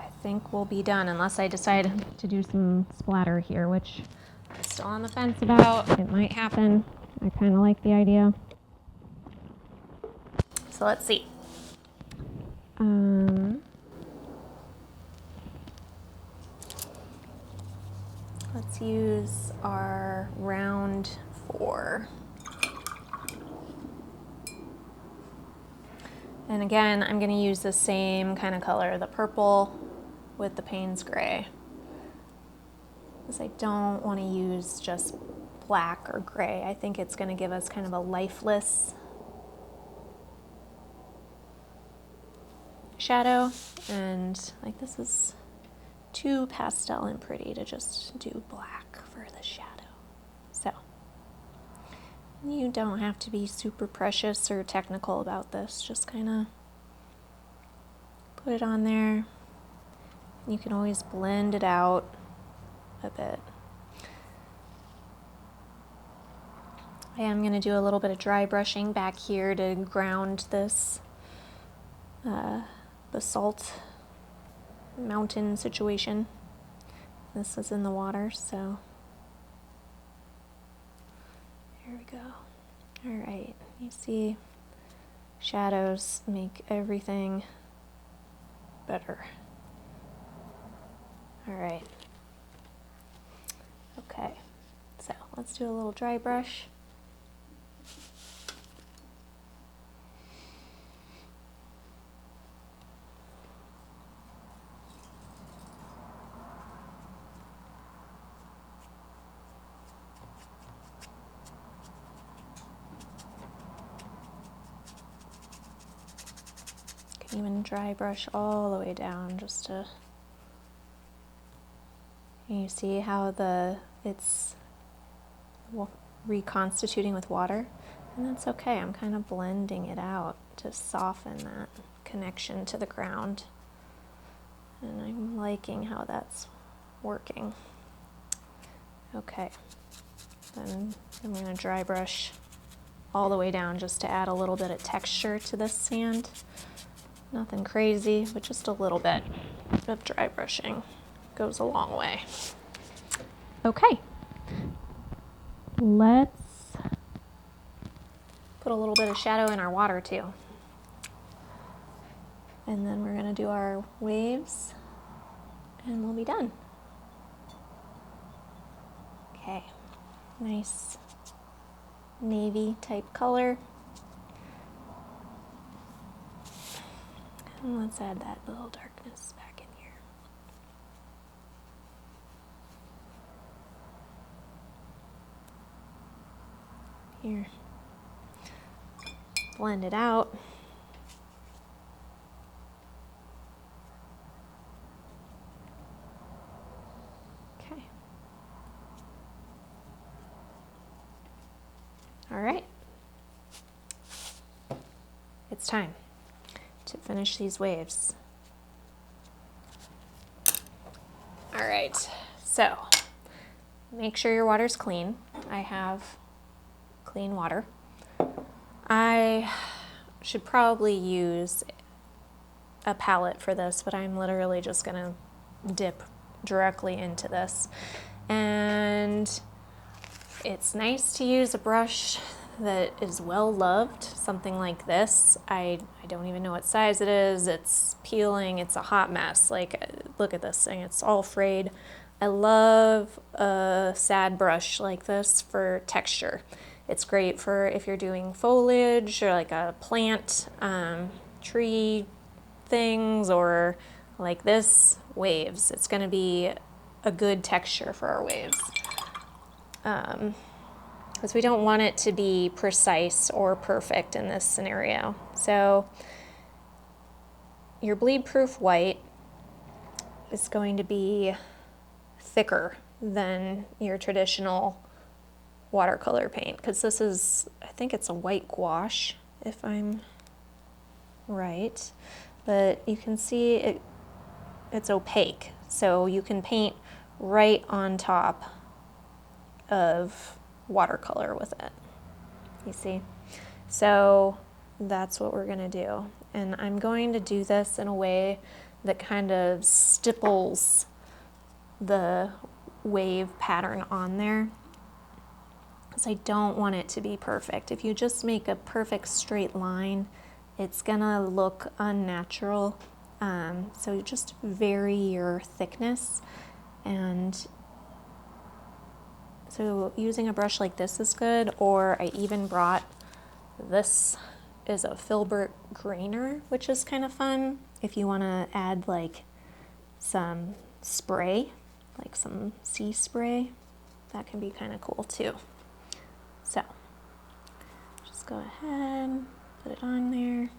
I think we'll be done, unless I decide to do some splatter here, which I'm still on the fence about. It might happen. I kind of like the idea. So let's see. Let's use our round 4. And again, I'm going to use the same kind of color, the purple with the Payne's gray, because I don't want to use just black or gray. I think it's going to give us kind of a lifeless shadow, and like this is too pastel and pretty to just do black for the shadow. So you don't have to be super precious or technical about this, just kind of put it on there. You can always blend it out a bit. I am going to do a little bit of dry brushing back here to ground this basalt mountain situation. This is in the water, so here we go. All right, you see shadows make everything better. All right. Okay, so let's do a little dry brush. Can even dry brush all the way down just to. You see how it's reconstituting with water, and that's okay. I'm kind of blending it out to soften that connection to the ground, and I'm liking how that's working. Okay, Then I'm going to dry brush all the way down just to add a little bit of texture to this sand. Nothing crazy, but just a little bit of dry brushing goes a long way. Okay, let's put a little bit of shadow in our water too. And then we're going to do our waves and we'll be done. Okay, nice navy type color. And let's add that little darkness back in here. Here. Blend it out. Okay. All right. It's time to finish these waves. All right, so make sure your water's clean. I have clean water. I should probably use a palette for this, but I'm literally just gonna dip directly into this. And it's nice to use a brush that is well loved, something like this. I don't even know what size it is. It's peeling, it's a hot mess. Like, look at this thing, it's all frayed. I love a sad brush like this for texture. It's great for if you're doing foliage or like a plant, tree things, or like this, waves. It's gonna be a good texture for our waves. Because we don't want it to be precise or perfect in this scenario. So your bleed-proof white is going to be thicker than your traditional watercolor paint, because this is, I think it's a white gouache, if I'm right. But you can see it's opaque, so you can paint right on top of watercolor with it, you see? So that's what we're gonna do. And I'm going to do this in a way that kind of stipples the wave pattern on there, because I don't want it to be perfect. If you just make a perfect straight line, it's gonna look unnatural. So you just vary your thickness. And so using a brush like this is good, or I even brought, this is a filbert grainer, which is kind of fun if you want to add like some spray, like some sea spray. That can be kind of cool too. So just go ahead, put it on there.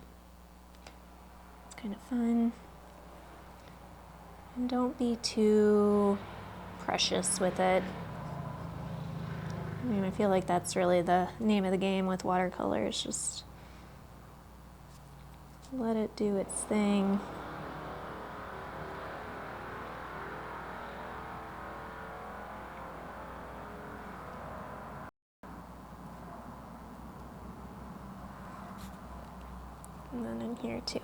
It's kind of fun. And don't be too precious with it. I mean, I feel like that's really the name of the game with watercolors. Just let it do its thing. And then in here too.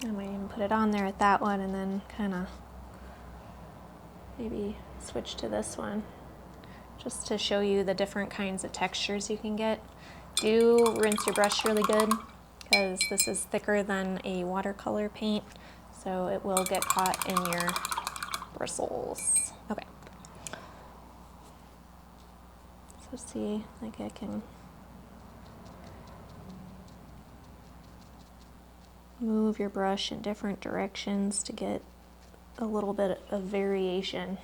I might even put it on there at that one and then kind of maybe switch to this one just to show you the different kinds of textures you can get. Do rinse your brush really good, because this is thicker than a watercolor paint, so it will get caught in your bristles. Okay. So see, like I can move your brush in different directions to get a little bit of variation.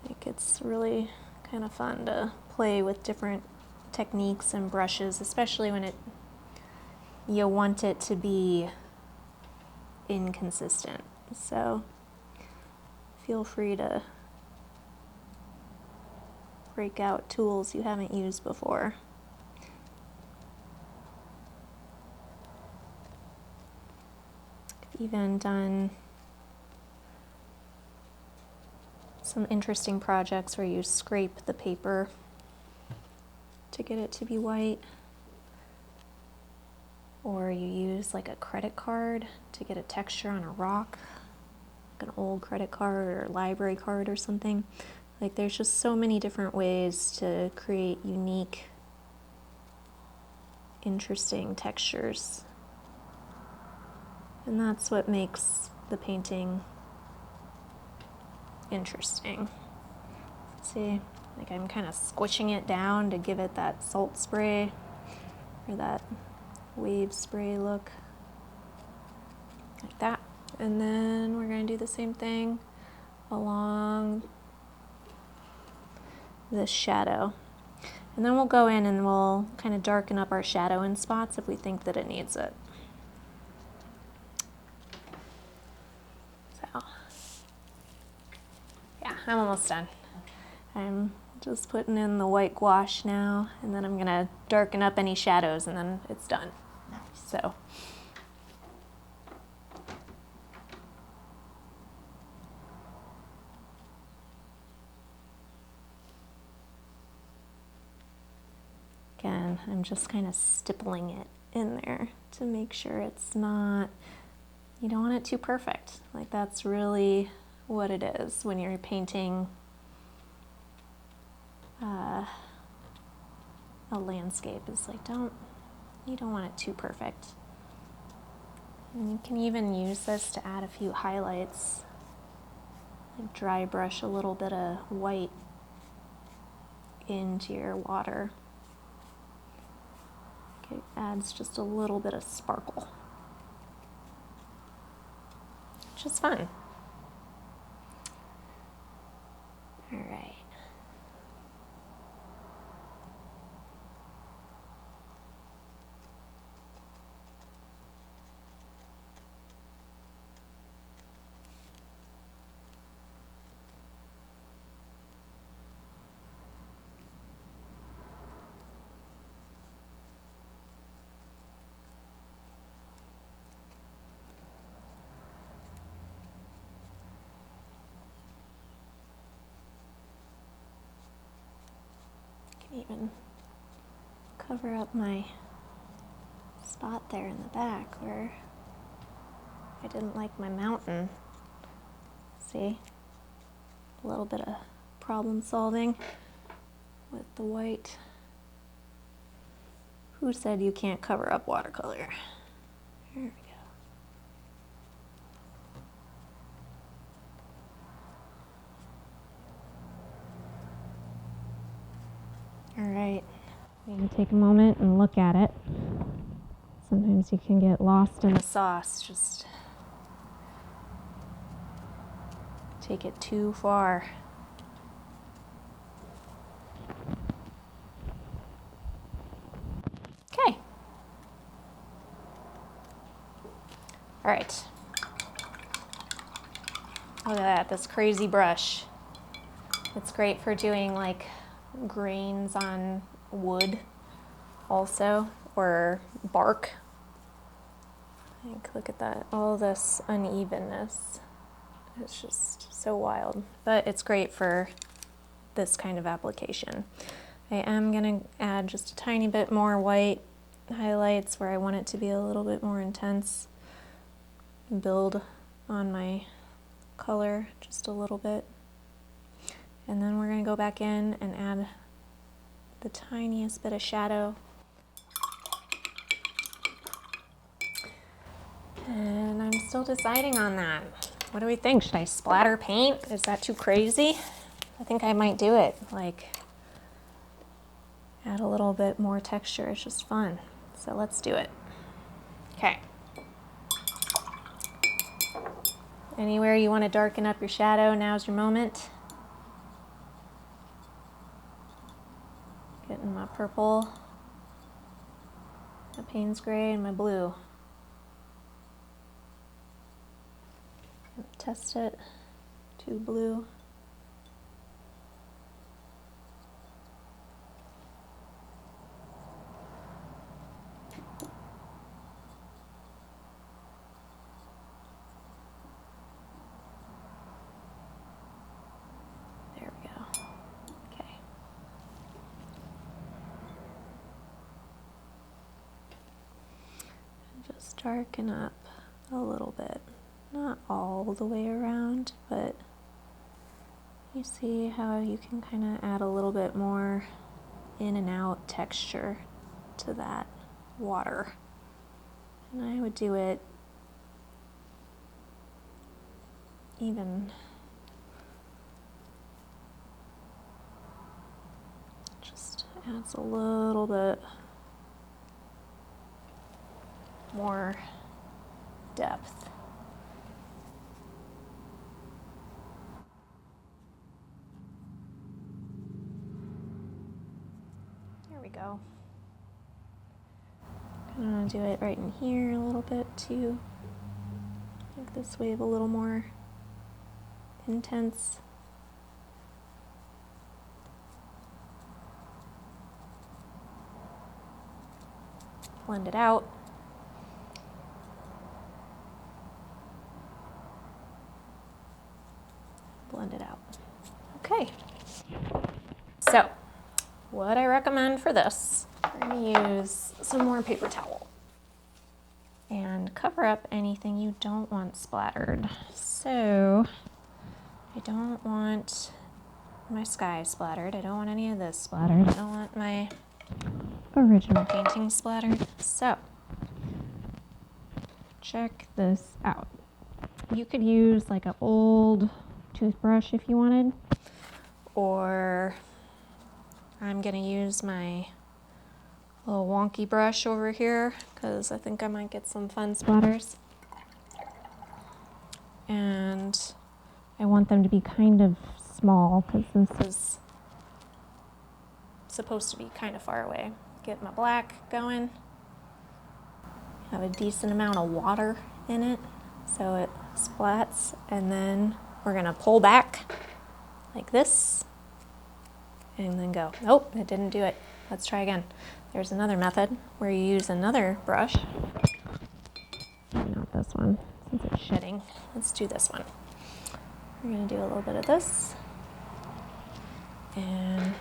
Like, it's really kind of fun to play with different techniques and brushes, especially when you want it to be inconsistent. So feel free to break out tools you haven't used before. even done some interesting projects where you scrape the paper to get it to be white, or you use like a credit card to get a texture on a rock, like an old credit card or library card or something. Like there's just so many different ways to create unique, interesting textures. And that's what makes the painting interesting. See, like I'm kind of squishing it down to give it that salt spray or that wave spray look, like that. And then we're going to do the same thing along this shadow. And then we'll go in and we'll kind of darken up our shadow in spots if we think that it needs it. So, yeah, I'm almost done. I'm just putting in the white gouache now, and then I'm going to darken up any shadows, and then it's done. So. Again, I'm just kind of stippling it in there to make sure it's not, you don't want it too perfect. Like that's really what it is when you're painting a landscape. Is like you don't want it too perfect. And you can even use this to add a few highlights. Like dry brush a little bit of white into your water. It adds just a little bit of sparkle, which is fun. All right. Even cover up my spot there in the back where I didn't like my mountain. See? A little bit of problem solving with the white. Who said you can't cover up watercolor? There we go. All right. You can take a moment and look at it. Sometimes you can get lost in the sauce, just take it too far. Okay. All right. Look at that, this crazy brush. It's great for doing like grains on wood also, or bark. Like, look at that, all this unevenness. It's just so wild, but it's great for this kind of application. I am gonna add just a tiny bit more white highlights where I want it to be a little bit more intense. Build on my color just a little bit. And then we're going to go back in and add the tiniest bit of shadow. And I'm still deciding on that. What do we think? Should I splatter paint? Is that too crazy? I think I might do it. Like, add a little bit more texture. It's just fun. So let's do it. Okay. Anywhere you want to darken up your shadow, now's your moment. Getting my purple, my Payne's gray, and my blue. Test it, too blue. darken up a little bit. Not all the way around, but you see how you can kind of add a little bit more in and out texture to that water. And I would do it even just adds a little bit more depth. There we go. I'm gonna do it right in here a little bit too. Make this wave a little more intense. Blend it out. Blend it out. Okay. So, what I recommend for this, we're going to use some more paper towel and cover up anything you don't want splattered. So, I don't want my sky splattered. I don't want any of this splattered. I don't want my original painting splattered. So, check this out. You could use like an old toothbrush if you wanted, or I'm gonna use my little wonky brush over here because I think I might get some fun splatters. And I want them to be kind of small because this is supposed to be kind of far away. Get my black going. Have a decent amount of water in it so it splats, and then we're gonna pull back like this and then go. Nope, it didn't do it. Let's try again. There's another method where you use another brush. Not this one, since it's shedding. Let's do this one. We're gonna do a little bit of this and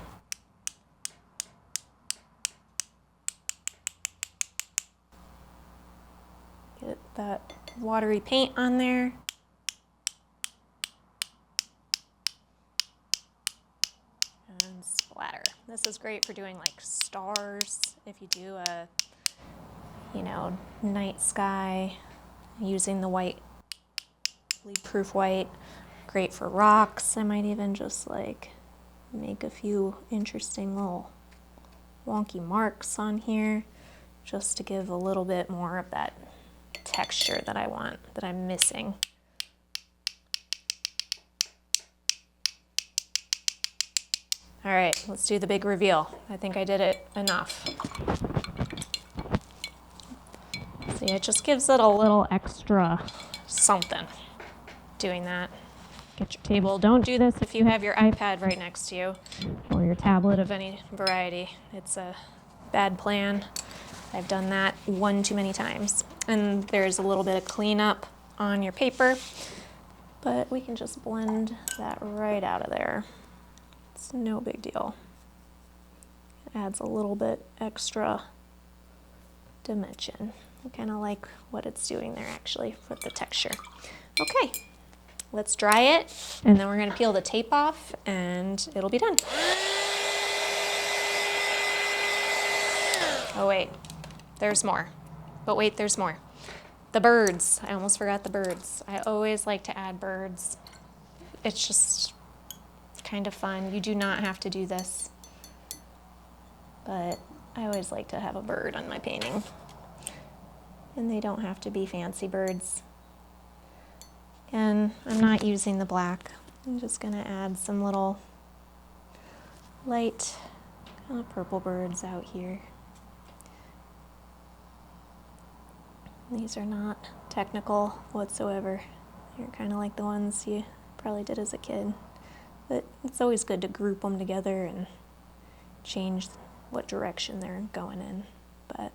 get that watery paint on there. And splatter. This is great for doing like stars. If you do a, night sky, using the white, bleed-proof white. Great for rocks. I might even just like make a few interesting little wonky marks on here just to give a little bit more of that texture that I want, that I'm missing. All right, let's do the big reveal. I think I did it enough. See, it just gives it a little extra something doing that. Get your table. Don't do this if you have your iPad right next to you or your tablet of any variety. It's a bad plan. I've done that one too many times. And there's a little bit of cleanup on your paper, but we can just blend that right out of there. It's no big deal. It adds a little bit extra dimension. I kind of like what it's doing there actually with the texture. Okay, let's dry it, and then we're going to peel the tape off and it'll be done. Oh wait, there's more. But wait, there's more. The birds. I almost forgot the birds. I always like to add birds. It's just kind of fun. You do not have to do this, but I always like to have a bird on my painting. And they don't have to be fancy birds. And I'm not using the black. I'm just gonna add some little light kind of purple birds out here. These are not technical whatsoever. They're kind of like the ones you probably did as a kid. But it's always good to group them together and change what direction they're going in. But,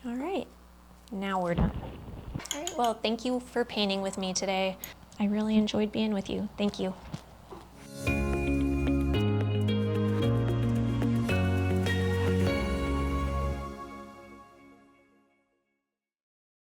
all right, now we're done. All right, well, thank you for painting with me today. I really enjoyed being with you. Thank you.